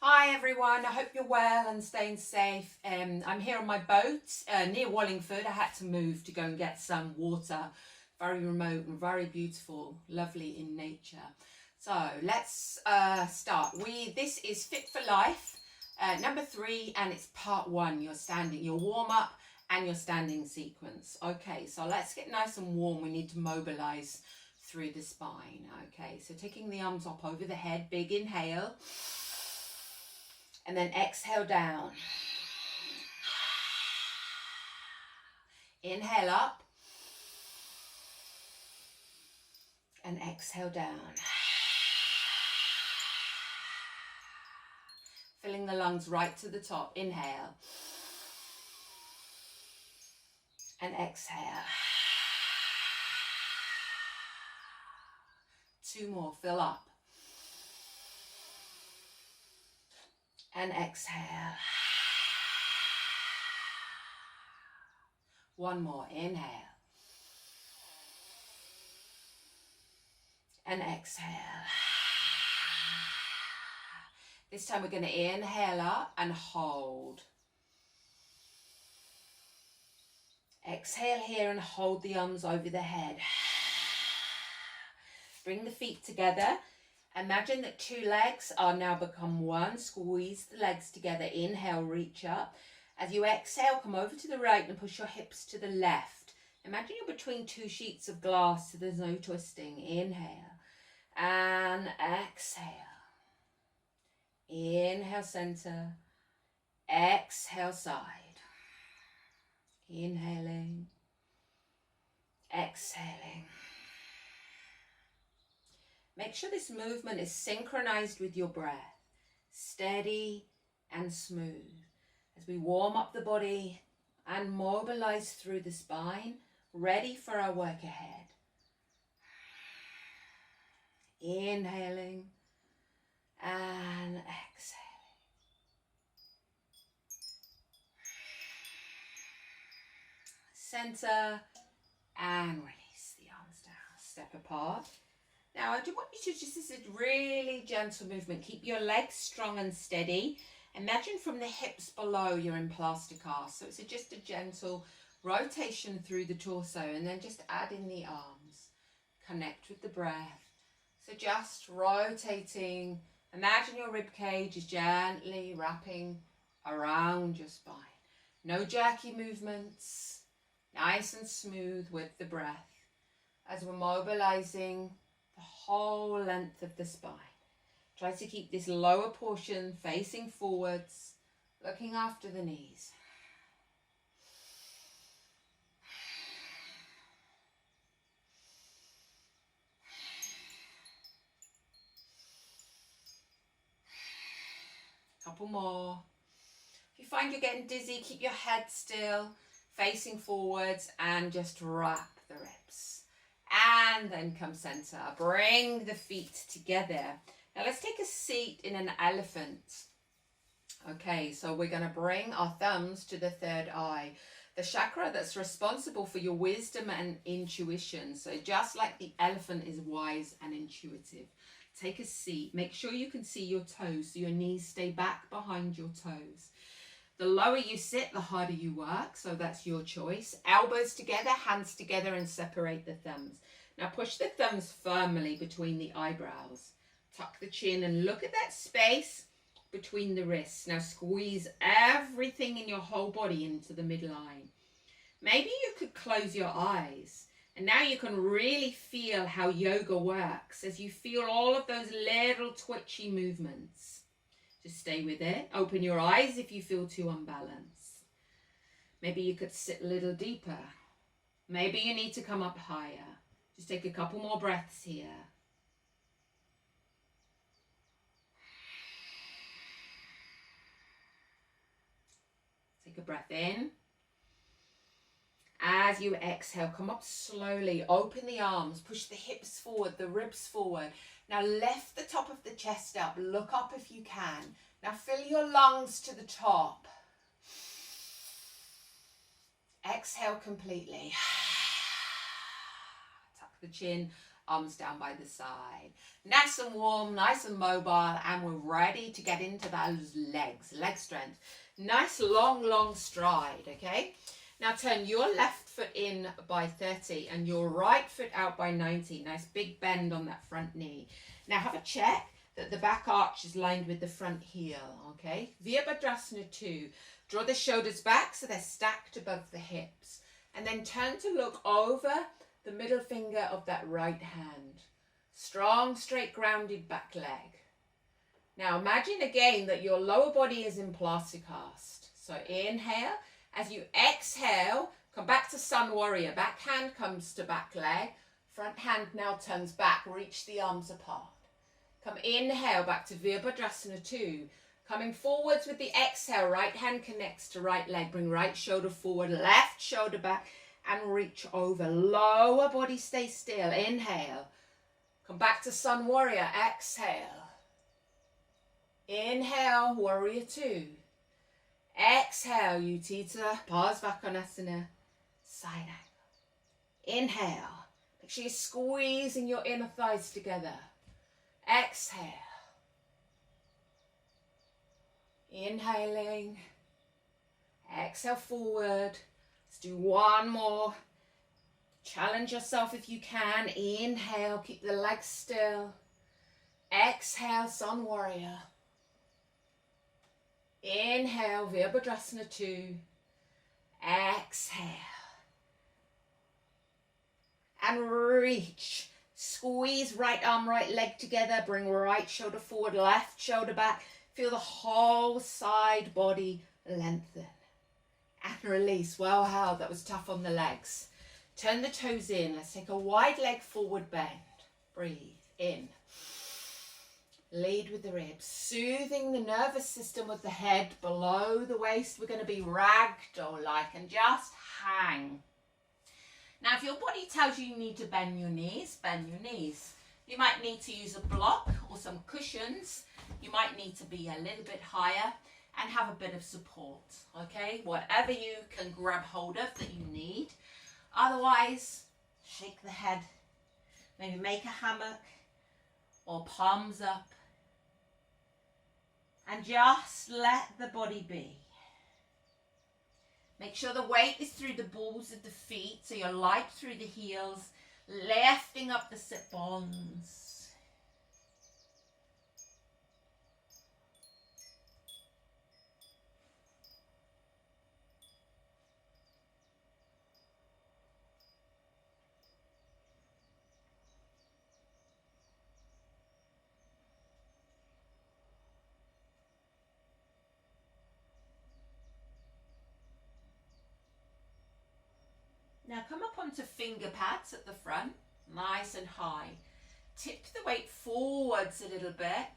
Hi everyone, I hope you're well and staying safe. I'm here on my boat near Wallingford. I had to move to go and get some water. Very remote and very beautiful, lovely in nature. So let's start. This is Fit for Life, number 3, and it's part 1. Your warm up and your standing sequence. Okay, so let's get nice and warm. We need to mobilize through the spine. Okay, so taking the arms up over the head, big inhale. And then exhale down. Inhale up. And exhale down. Filling the lungs right to the top. Inhale. And exhale. 2 more. Fill up. And exhale. 1 more. Inhale. And exhale. This time we're going to inhale up and hold. Exhale here and hold the arms over the head. Bring the feet together. Imagine that 2 legs are now become 1. Squeeze the legs together. Inhale, reach up. As you exhale, come over to the right and push your hips to the left. Imagine you're between 2 sheets of glass so there's no twisting. Inhale and exhale. Inhale, center. Exhale, side. Inhaling. Exhaling. Make sure this movement is synchronized with your breath, steady and smooth. As we warm up the body and mobilize through the spine, ready for our work ahead. Inhaling and exhaling. Center and release the arms down, step apart. Now, I do want you to this is a really gentle movement. Keep your legs strong and steady. Imagine from the hips below you're in plaster cast. So it's just a gentle rotation through the torso and then just add in the arms. Connect with the breath. So just rotating. Imagine your rib cage is gently wrapping around your spine. No jerky movements. Nice and smooth with the breath. As we're mobilizing the whole length of the spine. Try to keep this lower portion facing forwards, looking after the knees. Couple more. If you find you're getting dizzy, keep your head still, facing forwards, and just wrap the ribs. And then come center. Bring the feet together. Now let's take a seat in an elephant. Okay, so we're going to bring our thumbs to the third eye, the chakra that's responsible for your wisdom and intuition. So just like the elephant is wise and intuitive. Take a seat. Make sure you can see your toes so your knees stay back behind your toes. The lower you sit, the harder you work, so that's your choice. Elbows together, hands together, and separate the thumbs. Now push the thumbs firmly between the eyebrows. Tuck the chin and look at that space between the wrists. Now squeeze everything in your whole body into the midline. Maybe you could close your eyes. And now you can really feel how yoga works as you feel all of those little twitchy movements. Just stay with it. Open your eyes if you feel too unbalanced. Maybe you could sit a little deeper. Maybe you need to come up higher. Just take a couple more breaths here. Take a breath in. As you exhale, come up slowly. Open the arms. Push the hips forward, the ribs forward. Now lift the top of the chest up. Look up if you can. Now fill your lungs to the top. Exhale completely. Tuck the chin arms down by the side. Nice and warm, nice and mobile, and we're ready to get into those legs, leg strength. Nice long stride, okay? Now turn your left foot in by 30 and your right foot out by 90. Nice big bend on that front knee. Now have a check that the back arch is lined with the front heel, okay? Virabhadrasana 2. Draw the shoulders back so they're stacked above the hips. And then turn to look over the middle finger of that right hand. Strong, straight, grounded back leg. Now imagine again that your lower body is in plaster cast. So inhale. As you exhale, come back to Sun Warrior. Back hand comes to back leg. Front hand now turns back. Reach the arms apart. Come inhale back to Virabhadrasana 2. Coming forwards with the exhale, right hand connects to right leg. Bring right shoulder forward, left shoulder back, and reach over. Lower body stay still. Inhale. Come back to Sun Warrior. Exhale. Inhale, Warrior 2. Exhale, Utthita Parsvakonasana, side angle. Inhale. Make sure you're squeezing your inner thighs together. Exhale. Inhaling. Exhale forward. Let's do one more. Challenge yourself if you can. Inhale, keep the legs still. Exhale, Sun Warrior. Inhale, Virabhadrasana 2. Exhale. And reach. Squeeze right arm, right leg together. Bring right shoulder forward, left shoulder back. Feel the whole side body lengthen. And release. Well held. That was tough on the legs. Turn the toes in. Let's take a wide leg forward bend. Breathe in. Lead with the ribs. Soothing the nervous system with the head below the waist. We're going to be ragdoll-like and just hang. Now, if your body tells you you need to bend your knees, bend your knees. You might need to use a block or some cushions. You might need to be a little bit higher and have a bit of support, okay? Whatever you can grab hold of that you need. Otherwise, shake the head. Maybe make a hammock or palms up. And just let the body be. Make sure the weight is through the balls of the feet, so you're light through the heels, lifting up the sit bones. Now come up onto finger pads at the front, nice and high. Tip the weight forwards a little bit,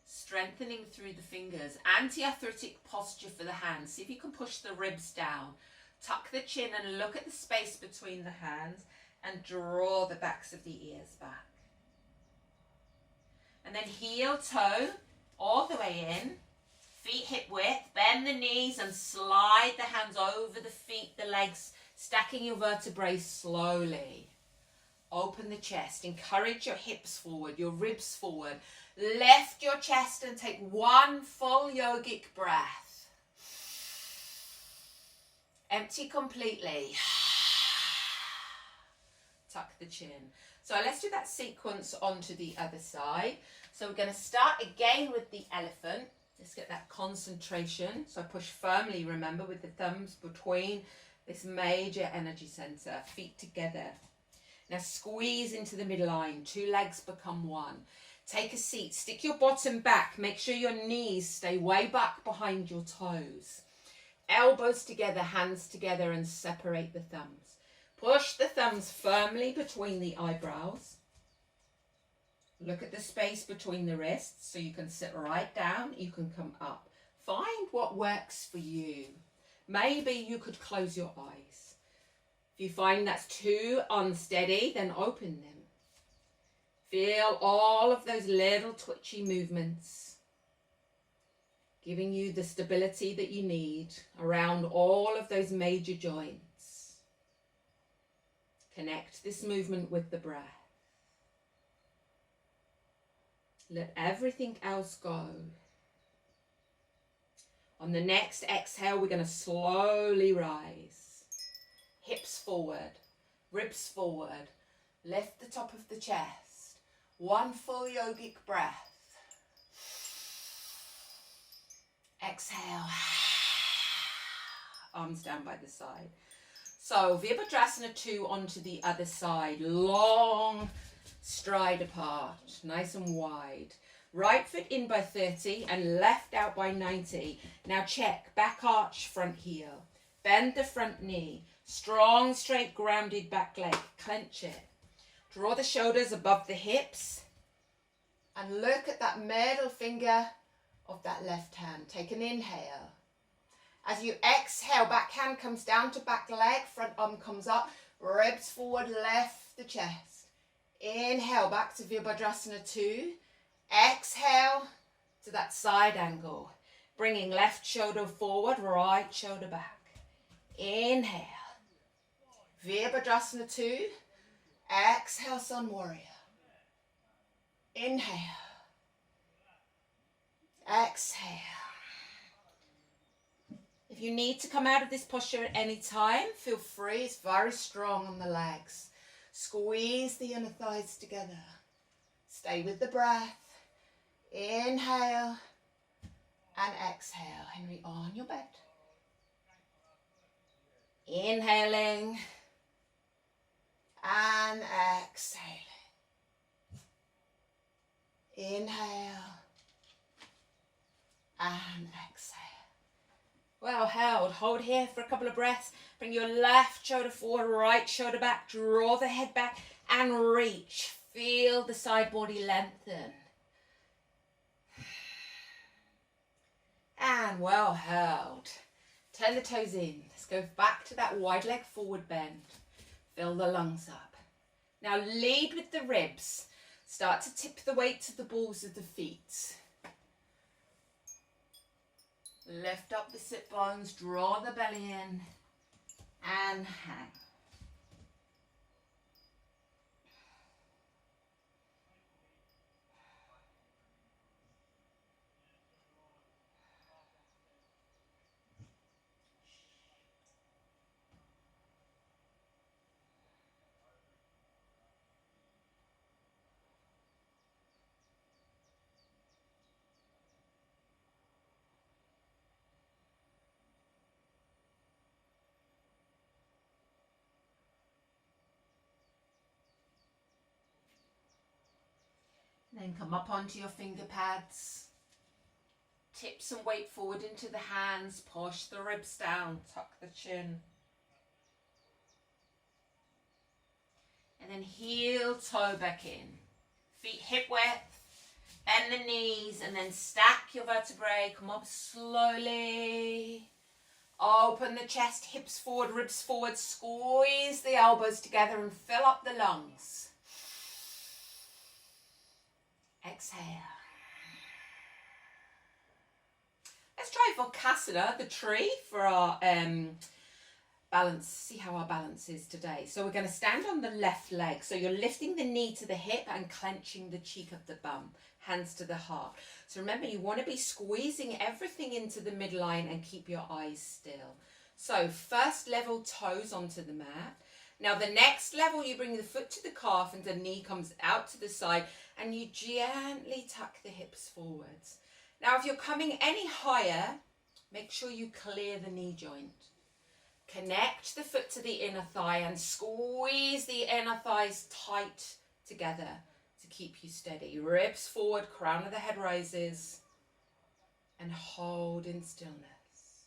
strengthening through the fingers. Anti-arthritic posture for the hands. See if you can push the ribs down. Tuck the chin and look at the space between the hands and draw the backs of the ears back. And then heel toe all the way in. Feet hip width, bend the knees and slide the hands over the feet, the legs, stacking your vertebrae slowly. Open the chest. Encourage your hips forward, your ribs forward. Lift your chest and take one full yogic breath. Empty completely. Tuck the chin. So let's do that sequence onto the other side. So we're going to start again with the elephant. Let's get that concentration. So push firmly, remember, with the thumbs between this major energy center, feet together. Now squeeze into the midline, 2 legs become 1. Take a seat, stick your bottom back, make sure your knees stay way back behind your toes. Elbows together, hands together, and separate the thumbs. Push the thumbs firmly between the eyebrows. Look at the space between the wrists so you can sit right down, you can come up. Find what works for you. Maybe you could close your eyes. If you find that's too unsteady, then open them. Feel all of those little twitchy movements, giving you the stability that you need around all of those major joints. Connect this movement with the breath. Let everything else go. On the next exhale, we're going to slowly rise. Hips forward, ribs forward. Lift the top of the chest. One full yogic breath. Exhale. Arms down by the side. So Virabhadrasana 2 onto the other side. Long stride apart, nice and wide. Right foot in by 30 and left out by 90. Now check, back arch, front heel. Bend the front knee. Strong, straight, grounded back leg. Clench it. Draw the shoulders above the hips. And look at that middle finger of that left hand. Take an inhale. As you exhale, back hand comes down to back leg. Front arm comes up. Ribs forward, lift the chest. Inhale, back to Virabhadrasana 2. Exhale to that side angle. Bringing left shoulder forward, right shoulder back. Inhale. Virabhadrasana 2. Exhale, Sun Warrior. Inhale. Exhale. If you need to come out of this posture at any time, feel free. It's very strong on the legs. Squeeze the inner thighs together. Stay with the breath. Inhale and exhale. Henry, on your bed. Inhaling and exhaling. Inhale and exhale. Well held. Hold here for a couple of breaths. Bring your left shoulder forward, right shoulder back. Draw the head back and reach. Feel the side body lengthen. And well held. Turn the toes in. Let's go back to that wide leg forward bend. Fill the lungs up. Now lead with the ribs. Start to tip the weight to the balls of the feet. Lift up the sit bones, draw the belly in, and hang. Then come up onto your finger pads. Tip some weight forward into the hands. Push the ribs down. Tuck the chin. And then heel toe back in. Feet hip width. Bend the knees and then stack your vertebrae. Come up slowly. Open the chest, hips forward, ribs forward. Squeeze the elbows together and fill up the lungs. Exhale. Let's try Virabhadrasana, the tree, for our balance. See how our balance is today. So we're going to stand on the left leg. So you're lifting the knee to the hip and clenching the cheek of the bum. Hands to the heart. So remember, you want to be squeezing everything into the midline and keep your eyes still. So first level, toes onto the mat. Now the next level, you bring the foot to the calf and the knee comes out to the side and you gently tuck the hips forwards. Now if you're coming any higher, make sure you clear the knee joint. Connect the foot to the inner thigh and squeeze the inner thighs tight together to keep you steady. Ribs forward, crown of the head rises, and hold in stillness.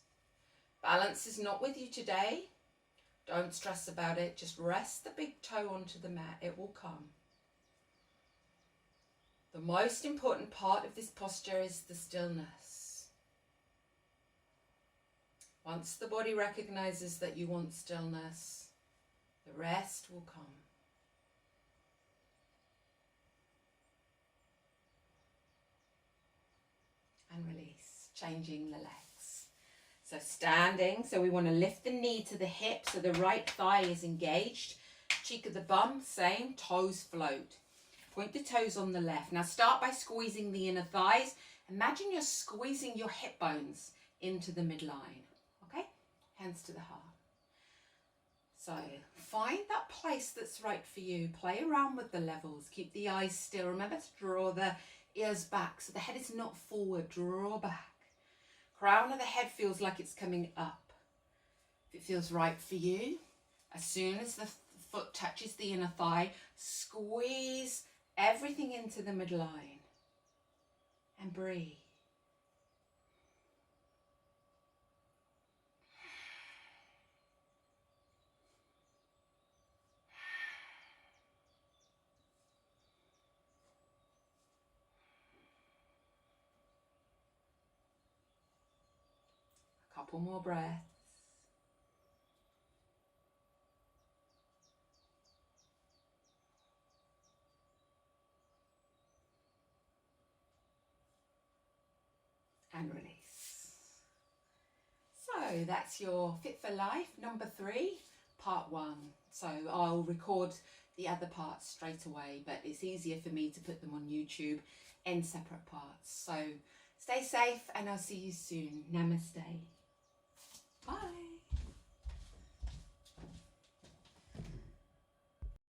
Balance is not with you today. Don't stress about it. Just rest the big toe onto the mat. It will come. The most important part of this posture is the stillness. Once the body recognizes that you want stillness, the rest will come. And release, changing the legs. So standing, so we want to lift the knee to the hip so the right thigh is engaged. Cheek of the bum, same, toes float. Point the toes on the left. Now start by squeezing the inner thighs. Imagine you're squeezing your hip bones into the midline. Okay? Hands to the heart. So find that place that's right for you. Play around with the levels. Keep the eyes still. Remember to draw the ears back so the head is not forward. Draw back. Crown of the head feels like it's coming up. If it feels right for you, as soon as the foot touches the inner thigh, squeeze everything into the midline and breathe. A couple more breaths. And release. So that's your Fit for Life number 3, part 1. So I'll record the other parts straight away, but it's easier for me to put them on YouTube in separate parts. So stay safe and I'll see you soon. Namaste. Bye.